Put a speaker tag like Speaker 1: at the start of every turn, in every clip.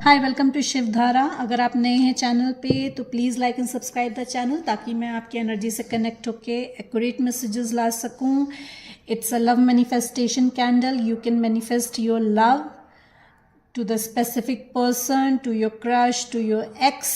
Speaker 1: Hi, welcome to Shivdhara. अगर आप नए हैं चैनल पे तो please like and subscribe the channel ताकि मैं आपकी एनर्जी से कनेक्ट होके एक्यूरेट मैसेजेस ला सकूं। It's a love manifestation candle. You can manifest your love to the specific person, to your crush, to your ex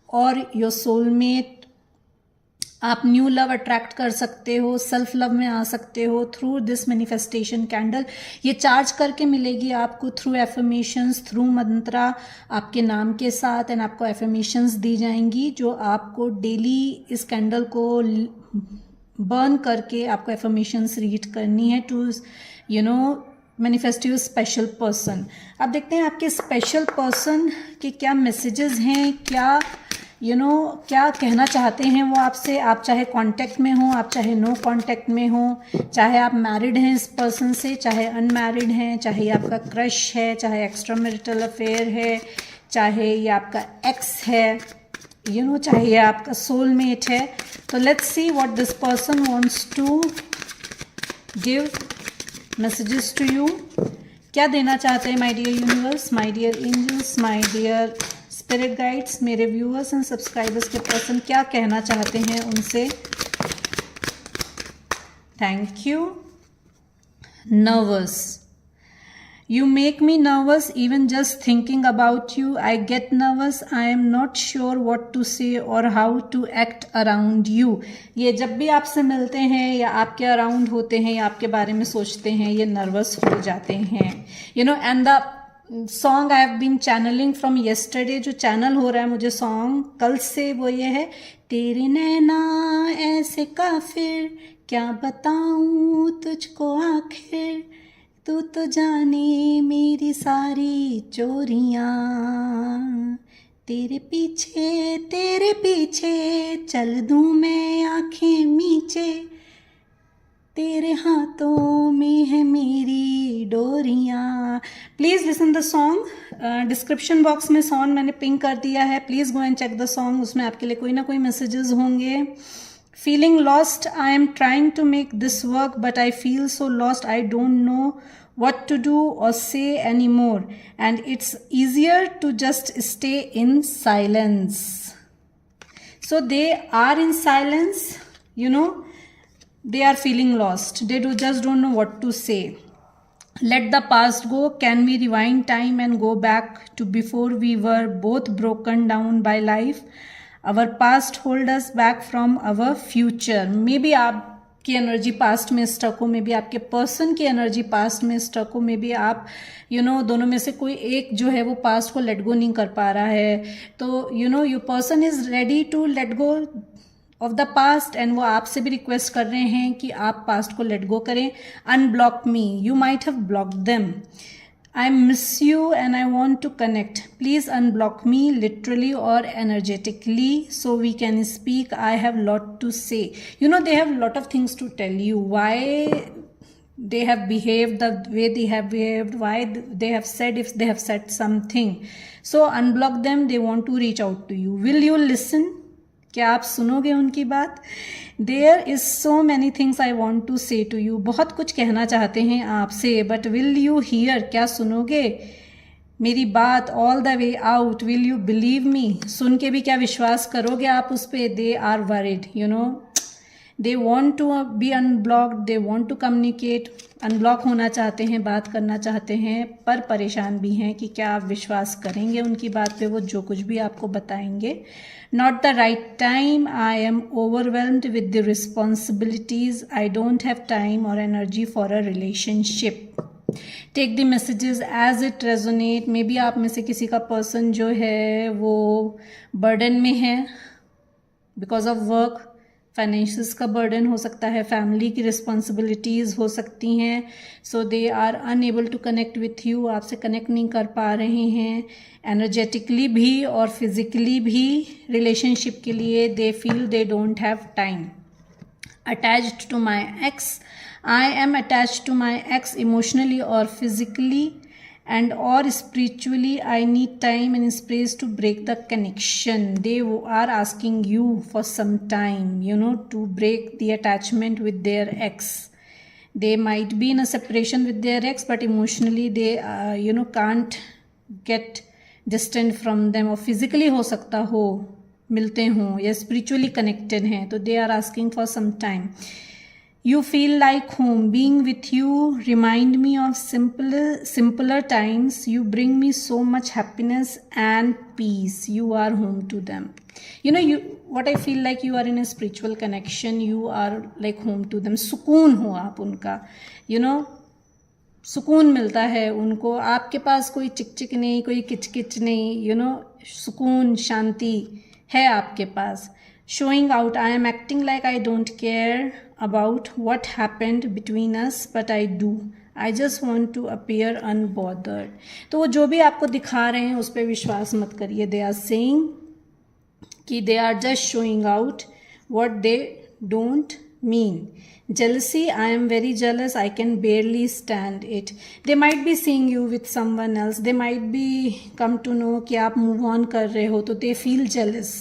Speaker 1: or your soulmate. आप new love attract कर सकते हो, सेल्फ लव में आ सकते हो through this manifestation candle. ये charge करके मिलेगी आपको थ्रू एफर्मेशंस, थ्रू मंत्रा, आपके नाम के साथ, एंड आपको एफर्मेशंस दी जाएंगी जो आपको डेली इस कैंडल को बर्न करके आपको एफर्मेशंस रीड करनी है to manifest your special person. अब देखते हैं आपके स्पेशल पर्सन के क्या मैसेजेस हैं, क्या क्या कहना चाहते हैं वो आपसे। आप चाहे कांटेक्ट में हो, आप चाहे नो कांटेक्ट में हो, चाहे आप मैरिड हैं इस पर्सन से, चाहे अनमैरिड हैं, चाहे ये आपका क्रश है, चाहे एक्स्ट्रा मैरिटल अफेयर है, चाहे ये आपका एक्स है, चाहे ये आपका सोलमेट है। तो let's see what this person wants to give messages to you. क्या देना चाहते हैं my dear universe, my dear angels, my dear spirit guides, मेरे व्यूअर्स एंड सब्सक्राइबर्स के पर्सन क्या कहना चाहते हैं उनसे। Thank you. Nervous, you make me nervous even just thinking about you. I get nervous. I am not sure what to say or how to act around you. ये जब भी आपसे मिलते हैं या आपके अराउंड होते हैं या आपके बारे में सोचते हैं, ये नर्वस हो जाते हैं। And the song I have been channelling from yesterday, जो चैनल हो रहा है मुझे सॉन्ग कल से, वो ये है, तेरे नैना ऐसे काफिर, क्या बताऊं तुझको आखिर, तू तो जाने मेरी सारी चोरियां, तेरे पीछे चल दूं मैं आंखें मीचे, तेरे हाथों में है मेरी डोरियां। Please listen the song. Description box में सॉन्ग मैंने पिन कर दिया है, please go and check the song. उसमें आपके लिए कोई ना कोई मैसेजेस होंगे। Feeling lost, I am trying to make this work, but I feel so lost. I don't know what to do or say anymore. And it's easier to just stay in silence. So they are in silence, they are feeling lost. They just don't know what to say. Let the past go. Can we rewind time and go back to before we were both broken down by life? Our past hold us back from our future. Maybe आपकी energy past में stuck हो, may be आपके person की energy past में stuck हो, may be आप दोनों में से कोई एक जो है वो पास्ट को लेट गो नहीं कर पा रहा है। तो your person is ready to let go of the past, and वो आपसे भी रिक्वेस्ट कर रहे हैं कि आप पास्ट को लेट गो करें। Unblock me, you might have blocked them. I miss you and I want to connect. Please unblock me literally or energetically so we can speak. I have lot to say. They have lot of things to tell you. Why they have behaved the way they have behaved, why they have said, if they have said something. So unblock them. They want to reach out to you. Will you listen? क्या आप सुनोगे उनकी बात? There is so many things I want to say to you. बहुत कुछ कहना चाहते हैं आपसे, बट विल यू हियर? क्या सुनोगे मेरी बात all the way out? Will you believe me? सुन के भी क्या विश्वास करोगे आप उस पर? They are worried, they want to be unblocked, they want to communicate. Unblock होना चाहते हैं, बात करना चाहते हैं, पर परेशान भी हैं कि क्या आप विश्वास करेंगे उनकी बात पे, वो जो कुछ भी आपको बताएंगे। Not the right time. I am overwhelmed with the responsibilities. I don't have time or energy for a relationship. Take the messages as it resonate. Maybe आप में से किसी का पर्सन जो है वो बर्डन में है बिकॉज ऑफ वर्क। फाइनेंशियल्स का बर्डन हो सकता है, फैमिली की रिस्पॉन्सिबिलिटीज़ हो सकती हैं। So they are unable to connect with you, आपसे कनेक्ट नहीं कर पा रहे हैं एनर्जेटिकली भी और फिजिकली भी। रिलेशनशिप के लिए they feel they don't have time. Attached to my ex, I am attached to my ex emotionally और physically and or spiritually. I need time and space to break the connection. They are asking you for some time, to break the attachment with their ex. They might be in a separation with their ex, but emotionally they can't get distant from them, और physically हो सकता हो, मिलते हों या spiritually connected हैं, तो they are asking for some time. You feel like home. Being with you remind me of simpler times. You bring me so much happiness and peace. You are home to them. You know, what I feel like, you are in a spiritual connection. You are like home to them. सुकून हो आप उनका. You know, सुकून मिलता है उनको. आपके पास कोई चिक नहीं, कोई किचकिच नहीं. You know, सुकून, शांति है आपके पास. Showing out, I am acting like I don't care about what happened between us, but I do. I just want to appear unbothered. तो वो जो भी आपको दिखा रहे हैं उस पर विश्वास मत करिए. They are saying कि they are just showing out what they don't mean. Jealousy, I am very jealous. I can barely stand it. They might be seeing you with someone else. They might be come to know कि आप move on कर रहे हो, तो they feel jealous.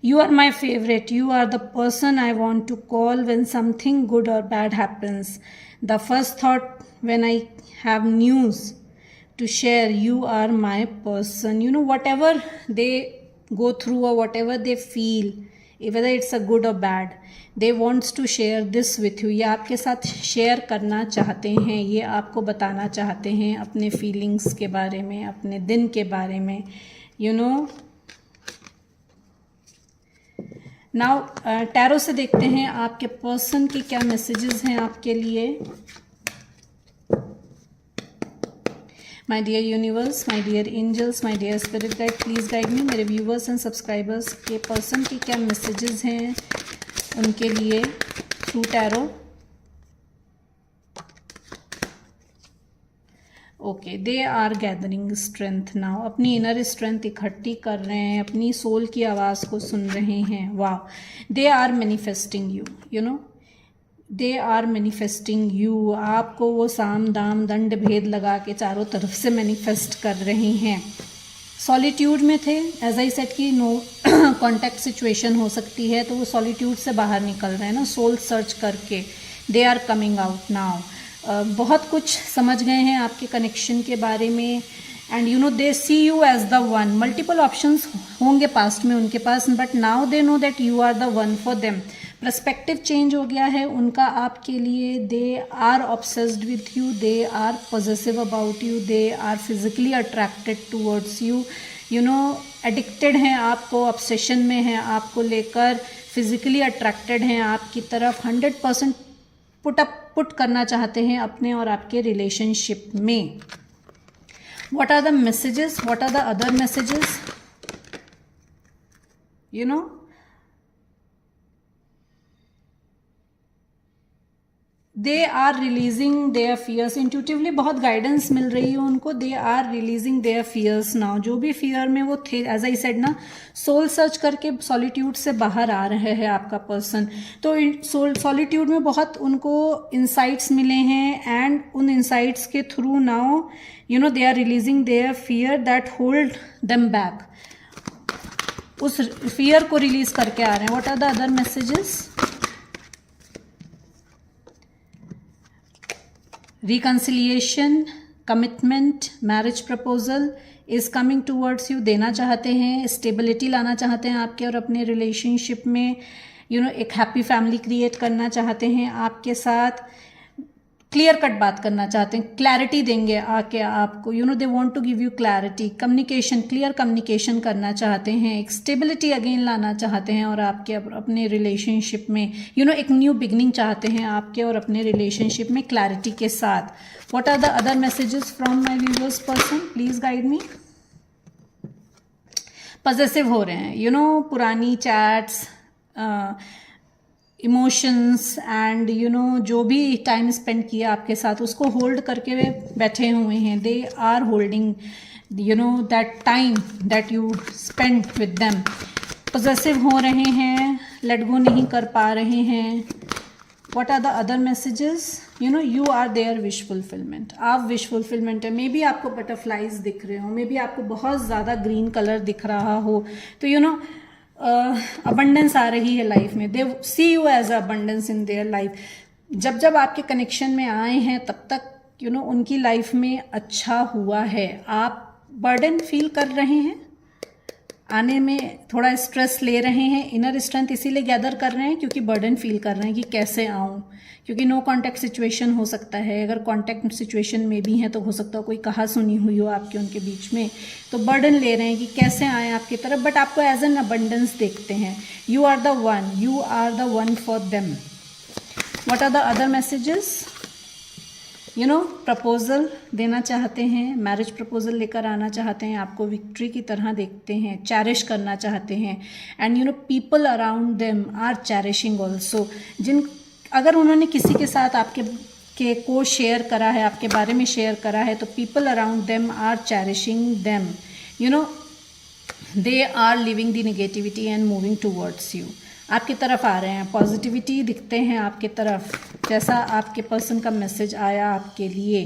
Speaker 1: You are my favorite. You are the person I want to call when something good or bad happens. The first thought when I have news to share, you are my person. You know, whatever they go through or whatever they feel, whether it's a good or bad, they wants to share this with you. ये आपके साथ share करना चाहते हैं, ये आपको बताना चाहते हैं अपने फीलिंग्स के बारे में, अपने दिन के बारे में. You know, नाउ टैरो से देखते हैं आपके पर्सन के क्या मैसेजेस हैं आपके लिए. My dear universe, my dear angels, my dear spirit guide, please guide me. मेरे व्यूवर्स एंड सब्सक्राइबर्स के पर्सन के क्या मैसेजेस हैं उनके लिए through tarot. Okay, they are gathering strength now. अपनी इनर स्ट्रेंथ इकट्ठी कर रहे हैं, अपनी सोल की आवाज़ को सुन रहे हैं. वाह, they are manifesting you. You know, they are manifesting you. आपको वो साम दाम दंड भेद लगा के चारों तरफ से मैनिफेस्ट कर रहे हैं. सॉलिट्यूड में थे, एज आई सेड कि नो कॉन्टैक्ट सिचुएशन हो सकती है, तो वो सॉलिट्यूड से बाहर निकल रहे हैं ना, सोल सर्च करके. They are coming out now. बहुत कुछ समझ गए हैं आपके कनेक्शन के बारे में. And you know, they see you as the one. Multiple options होंगे पास्ट में उनके पास, but now they know that you are the one for them. Perspective change हो गया है उनका आपके लिए. They are obsessed with you, they are possessive about you, they are physically attracted towards you. You know, addicted हैं आपको, obsession में हैं आपको लेकर, फिजिकली अट्रैक्टेड हैं आपकी तरफ. 100% पुट करना चाहते हैं अपने और आपके रिलेशनशिप में. What are the messages, what are the other messages? You know, they are releasing their fears. Intuitively बहुत गाइडेंस मिल रही है उनको. They are releasing their fears now. जो भी फियर में वो थे, एज आई सेड ना, सोल सर्च करके सॉलिट्यूड से बाहर आ रहे हैं आपका पर्सन. तो सॉलिट्यूड में बहुत उनको इंसाइट्स मिले हैं, एंड उन इंसाइट्स के through now you know they are releasing their fear that hold them back. उस फियर को रिलीज करके आ रहे हैं. What are the other messages? Reconciliation, commitment, marriage proposal is coming towards you. देना चाहते हैं, स्टेबिलिटी लाना चाहते हैं आपके और अपने रिलेशनशिप में. यू नो, एक हैप्पी फैमिली क्रिएट करना चाहते हैं आपके साथ. क्लियर कट बात करना चाहते हैं, क्लैरिटी देंगे आके आपको. You know, they want to give you clarity. Communication, clear communication करना चाहते हैं. एक स्टेबिलिटी अगेन लाना चाहते हैं और आपके अपने रिलेशनशिप में. यू नो, एक न्यू बिगनिंग चाहते हैं आपके और अपने रिलेशनशिप में क्लैरिटी के साथ. What are the other messages from my viewers person? Please guide me. Possessive हो रहे हैं. यू नो, पुरानी chats, emotions and you know जो भी टाइम स्पेंड किया आपके साथ उसको होल्ड करके वे बैठे हुए हैं. They are holding you know that time that you spend with them. Possessive हो रहे हैं, लेट गो नहीं कर पा रहे हैं. What are the other messages? You know, you are their wish fulfilment. आप विश फुलफिलमेंट है. मे बी आपको बटरफ्लाइज दिख रहे हो, मे बी आपको बहुत ज़्यादा ग्रीन कलर दिख रहा हो. तो यू नो, अबंडेंस आ रही है लाइफ में. They see you as abundance in their life. जब जब आपके कनेक्शन में आए हैं तब तक यू नो उनकी लाइफ में अच्छा हुआ है. आप बर्डन फील कर रहे हैं, आने में थोड़ा स्ट्रेस ले रहे हैं, इनर स्ट्रेंथ इसीलिए गैदर कर रहे हैं क्योंकि बर्डन फील कर रहे हैं कि कैसे आऊँ, क्योंकि नो कांटेक्ट सिचुएशन हो सकता है। अगर कांटेक्ट सिचुएशन में भी हैं तो हो सकता है कोई कहा सुनी हुई हो आपके उनके बीच में, तो बर्डन ले रहे हैं कि कैसे आएँ आपकी तरफ, बट आपको एज एन अबंडेंस देखते हैं। You are the one for them. What are the other messages? Proposal देना चाहते हैं, मैरिज प्रपोजल लेकर आना चाहते हैं, आपको विक्ट्री की तरह देखते हैं, चैरिश करना चाहते हैं। And people around them are cherishing also. अगर उन्होंने किसी के साथ आपके को शेयर करा है, आपके बारे में शेयर करा है, तो people around them are cherishing them. They are living the negativity and moving towards you. आपकी तरफ आ रहे हैं, पॉजिटिविटी दिखते हैं आपकी तरफ, जैसा आपके पर्सन का मैसेज आया आपके लिए।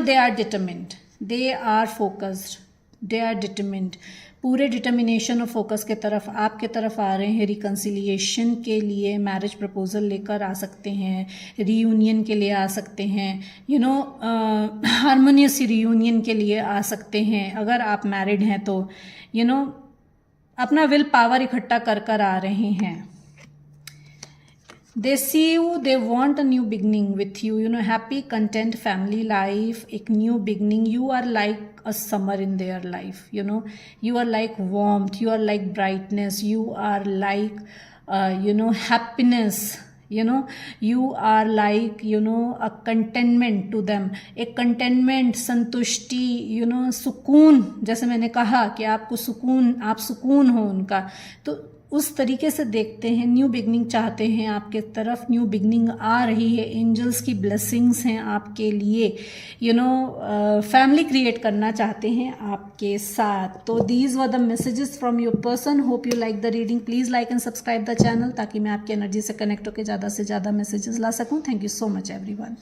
Speaker 1: They are determined, they are focused, they are determined. पूरे डिटर्मिनेशन और फोकस के तरफ आपके तरफ आ रहे हैं। रिकन्सिलिएशन के लिए मैरिज प्रपोजल लेकर आ सकते हैं, रीयूनियन के लिए आ सकते हैं, हारमोनियस रीयूनियन के लिए आ सकते हैं। अगर आप मैरिड हैं तो अपना विल पावर इकट्ठा कर आ रहे हैं। They see you, they want a new beginning with you, happy, content, family life, एक new beginning. You are like a summer in their life, you are like warmth, you are like brightness, you are like, happiness, you are like, a contentment to them, एक contentment, संतुष्टि, सुकून, जैसे मैंने कहा कि आपको सुकून, आप सुकून हो उनका, तो उस तरीके से देखते हैं। न्यू बिगनिंग चाहते हैं आपके तरफ, न्यू बिगनिंग आ रही है, एंजल्स की ब्लेसिंग्स हैं आपके लिए, फैमिली क्रिएट करना चाहते हैं आपके साथ। तो these were the messages from your person. Hope you like the reading. Please like and subscribe the channel ताकि मैं आपकी एनर्जी से कनेक्ट होकर ज़्यादा से ज़्यादा मैसेजेस ला सकूँ। Thank you so much everyone.